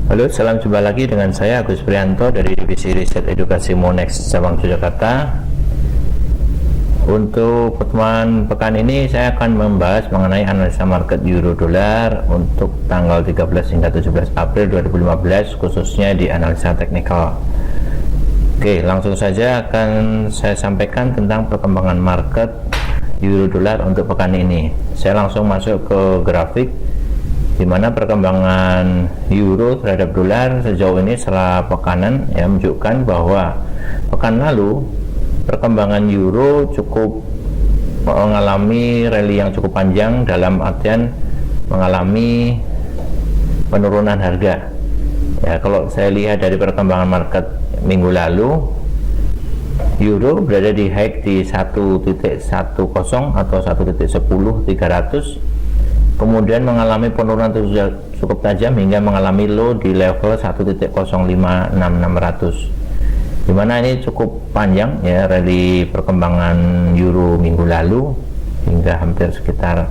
Halo, salam jumpa lagi dengan saya Agus Prianto dari Divisi Riset Edukasi Monex Cabang Yogyakarta. Untuk pertemuan pekan ini saya akan membahas mengenai analisa market euro dolar untuk tanggal 13 hingga 17 April 2015, khususnya di analisa teknikal. Oke, langsung saja akan saya sampaikan tentang perkembangan market euro dolar untuk pekan ini. Saya langsung masuk ke grafik di mana perkembangan euro terhadap dolar sejauh ini setelah pekanan menunjukkan bahwa pekan lalu perkembangan euro cukup mengalami rally yang cukup panjang, dalam artian mengalami penurunan harga. Ya, kalau saya lihat dari perkembangan market minggu lalu, euro berada di high di 1.10 atau 1.10300, kemudian mengalami penurunan cukup tajam hingga mengalami low di level 1.056.600, dimana ini cukup panjang ya rally perkembangan euro minggu lalu hingga hampir sekitar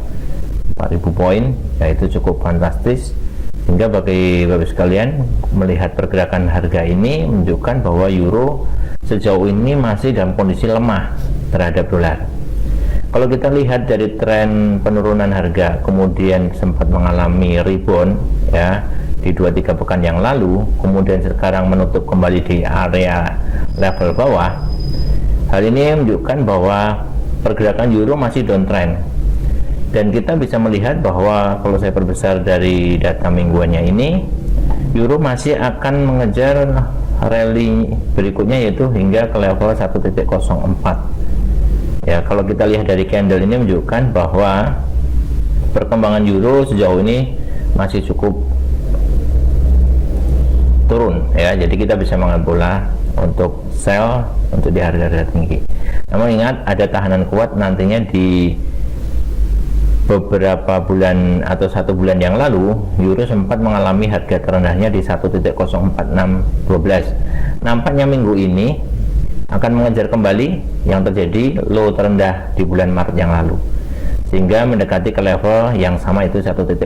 4.000 poin, yaitu cukup fantastis. Hingga bagi bapak sekalian, melihat pergerakan harga ini menunjukkan bahwa euro sejauh ini masih dalam kondisi lemah terhadap dolar. Kalau kita lihat dari tren penurunan harga, kemudian sempat mengalami rebound ya di 2-3 pekan yang lalu, kemudian sekarang menutup kembali di area level bawah. Hal ini menunjukkan bahwa pergerakan euro masih downtrend, dan kita bisa melihat bahwa kalau saya perbesar dari data mingguannya ini, euro masih akan mengejar rally berikutnya, yaitu hingga ke level 1.04. Ya, kalau kita lihat dari candle ini menunjukkan bahwa perkembangan euro sejauh ini masih cukup turun ya. Jadi kita bisa mengambil pola untuk sell untuk di harga-harga tinggi. Namun ingat, ada tahanan kuat nantinya di beberapa bulan atau 1 bulan yang lalu, euro sempat mengalami harga terendahnya di 1.04612. Nampaknya minggu ini akan mengejar kembali yang terjadi low terendah di bulan Maret yang lalu, sehingga mendekati ke level yang sama, itu 1.046.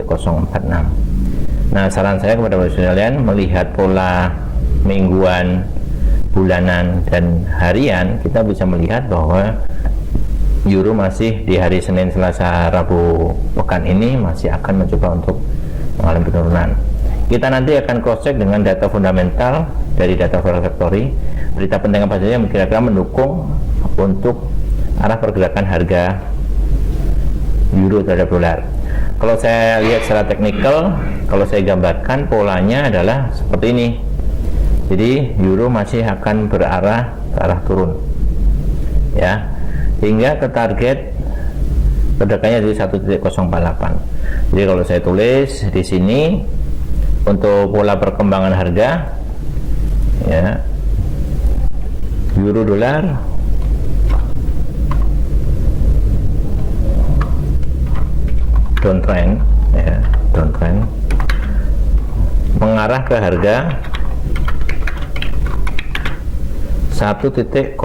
Nah, saran saya kepada bapak sekalian, melihat pola mingguan, bulanan, dan harian, kita bisa melihat bahwa euro masih di hari Senin, Selasa, Rabu pekan ini masih akan mencoba untuk mengalami penurunan. Kita nanti akan cross check dengan data fundamental dari data forex factory, berita penting apa saja yang kira-kira mendukung untuk arah pergerakan harga euro terhadap dolar. Kalau saya lihat secara teknikal, kalau saya gambarkan polanya adalah seperti ini. Jadi euro masih akan berarah ke arah turun ya, hingga ke target perdagangannya di 1.048. Jadi kalau saya tulis di sini untuk pola perkembangan harga ya, euro dolar downtrend ya, downtrend mengarah ke harga 1.04600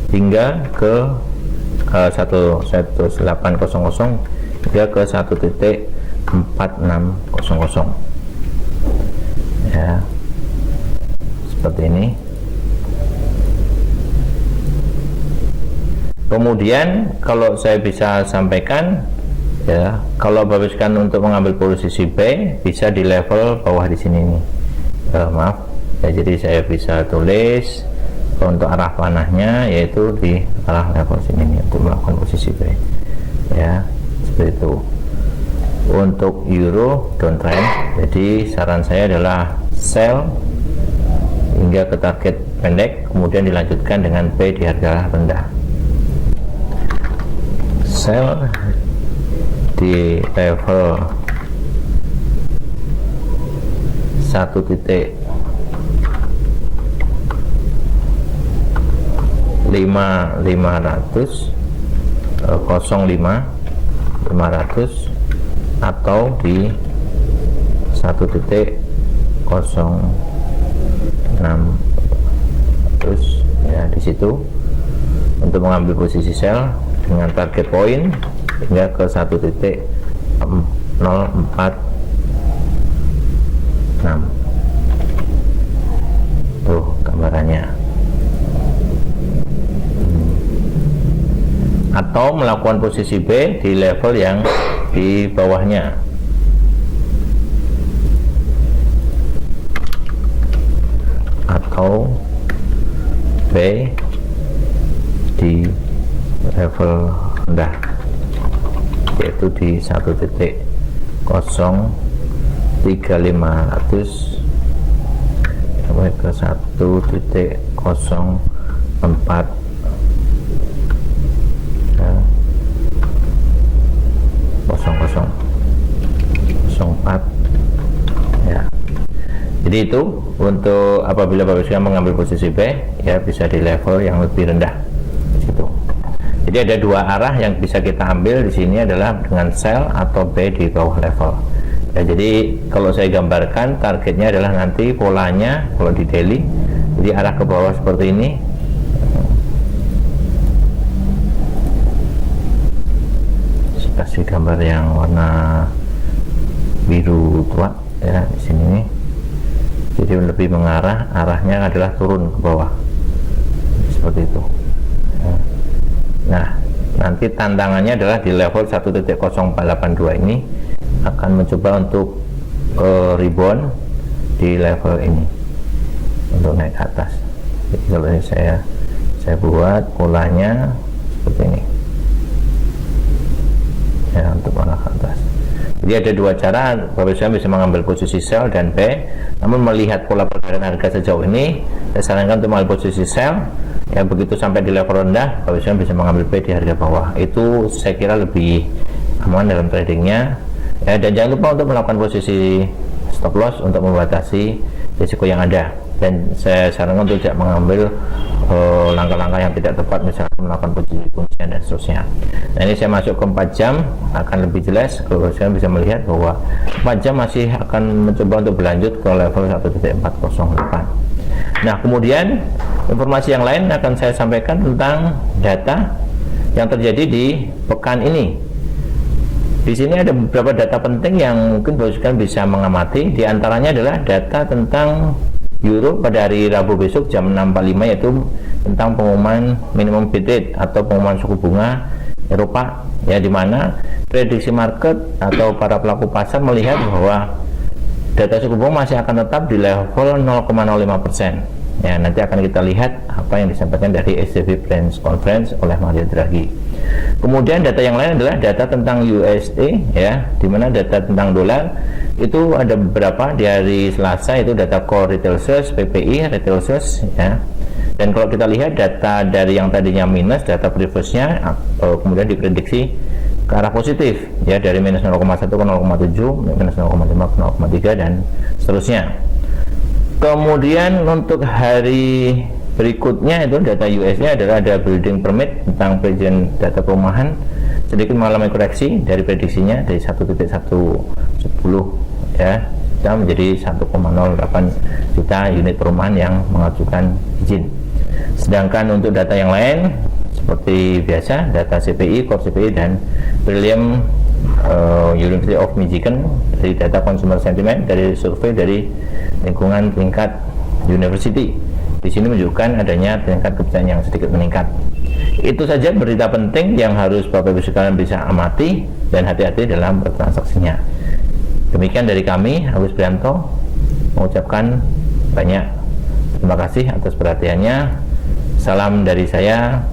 hingga ke 1.800 hingga ke 1.4600 ya, seperti ini. Kemudian kalau saya bisa sampaikan ya, kalau babiskan untuk mengambil posisi B bisa di level bawah di sini nih. Maaf ya, jadi saya bisa tulis untuk arah panahnya yaitu di arah level sini nih, untuk melakukan posisi B ya, seperti itu. Untuk euro downtrend, jadi saran saya adalah sell hingga ke target pendek, kemudian dilanjutkan dengan B di harga rendah. Sell di level 1.500 atau di 1.0 600 ya, di situ untuk mengambil posisi sell dengan target poin hingga ke 1.4 tuh gambarannya. Atau melakukan posisi B di level yang di bawahnya. Atau B di level rendah, yaitu di 1.03500 sampai ke 1.04 04 ya. Jadi itu untuk apabila Bapak Ibu mengambil posisi B, ya bisa di level yang lebih rendah gitu. Jadi ada dua arah yang bisa kita ambil di sini adalah dengan sell atau B di bawah level. Ya, jadi kalau saya gambarkan targetnya adalah nanti polanya kalau di daily, jadi arah ke bawah seperti ini. Saya kasih gambar yang warna biru tua ya di sini. Jadi lebih mengarah, arahnya adalah turun ke bawah seperti itu. Nah, nanti tantangannya adalah di level 1.0482 ini akan mencoba untuk rebound di level ini untuk naik ke atas. Jadi kalau ini saya buat polanya seperti ini ya, untuk arah ke atas. Jadi ada dua cara Bapak Ibu bisa mengambil posisi sell dan B. Namun melihat pola pergerakan harga sejauh ini, saya sarankan untuk mengambil posisi sell. Ya, begitu sampai di level rendah, Bapak Ibu bisa mengambil B di harga bawah. Itu saya kira lebih aman dalam tradingnya. Ya, dan jangan lupa untuk melakukan posisi stop loss untuk membatasi risiko yang ada. Dan saya sarankan untuk tidak mengambil langkah-langkah yang tidak tepat, misalnya melakukan posisi kuncian dan seterusnya. Nah, ini saya masuk ke 4 jam akan lebih jelas. Kalau saya bisa melihat bahwa 4 jam masih akan mencoba untuk berlanjut ke level 1.408. Nah, kemudian informasi yang lain akan saya sampaikan tentang data yang terjadi di pekan ini. Di sini ada beberapa data penting yang mungkin Bapak bisa mengamati. Di antaranya adalah data tentang Euro pada hari Rabu besok jam 6.45, yaitu tentang pengumuman minimum bid rate atau pengumuman suku bunga Eropa, ya, di mana prediksi market atau para pelaku pasar melihat bahwa data suku bunga masih akan tetap di level 0,05%. Ya, nanti akan kita lihat apa yang disampaikan dari ECB Press Conference oleh Mario Draghi. Kemudian data yang lain adalah data tentang USD, ya, di mana data tentang dolar itu ada beberapa di hari Selasa, itu data core retail sales, PPI retail sales, ya. Dan kalau kita lihat data dari yang tadinya minus, data previousnya kemudian diprediksi ke arah positif, ya, dari minus 0,1 ke 0,7, minus 0,5 ke 0,3 dan seterusnya. Kemudian untuk hari berikutnya itu data US-nya adalah ada building permit tentang perizinan data perumahan, sedikit mengalami koreksi dari prediksinya dari 1.110 ya, kita menjadi 1,08 juta unit perumahan yang mengajukan izin. Sedangkan untuk data yang lain seperti biasa, data CPI, core CPI dan William University of Michigan dari data consumer sentiment dari survei dari lingkungan tingkat university. Di sini menunjukkan adanya tingkat kepercayaan yang sedikit meningkat. Itu saja berita penting yang harus Bapak Ibu sekalian bisa amati dan hati-hati dalam bertransaksinya. Demikian dari kami, Agus Prianto, mengucapkan banyak terima kasih atas perhatiannya. Salam dari saya,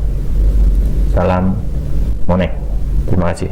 salam Monek. Terima kasih.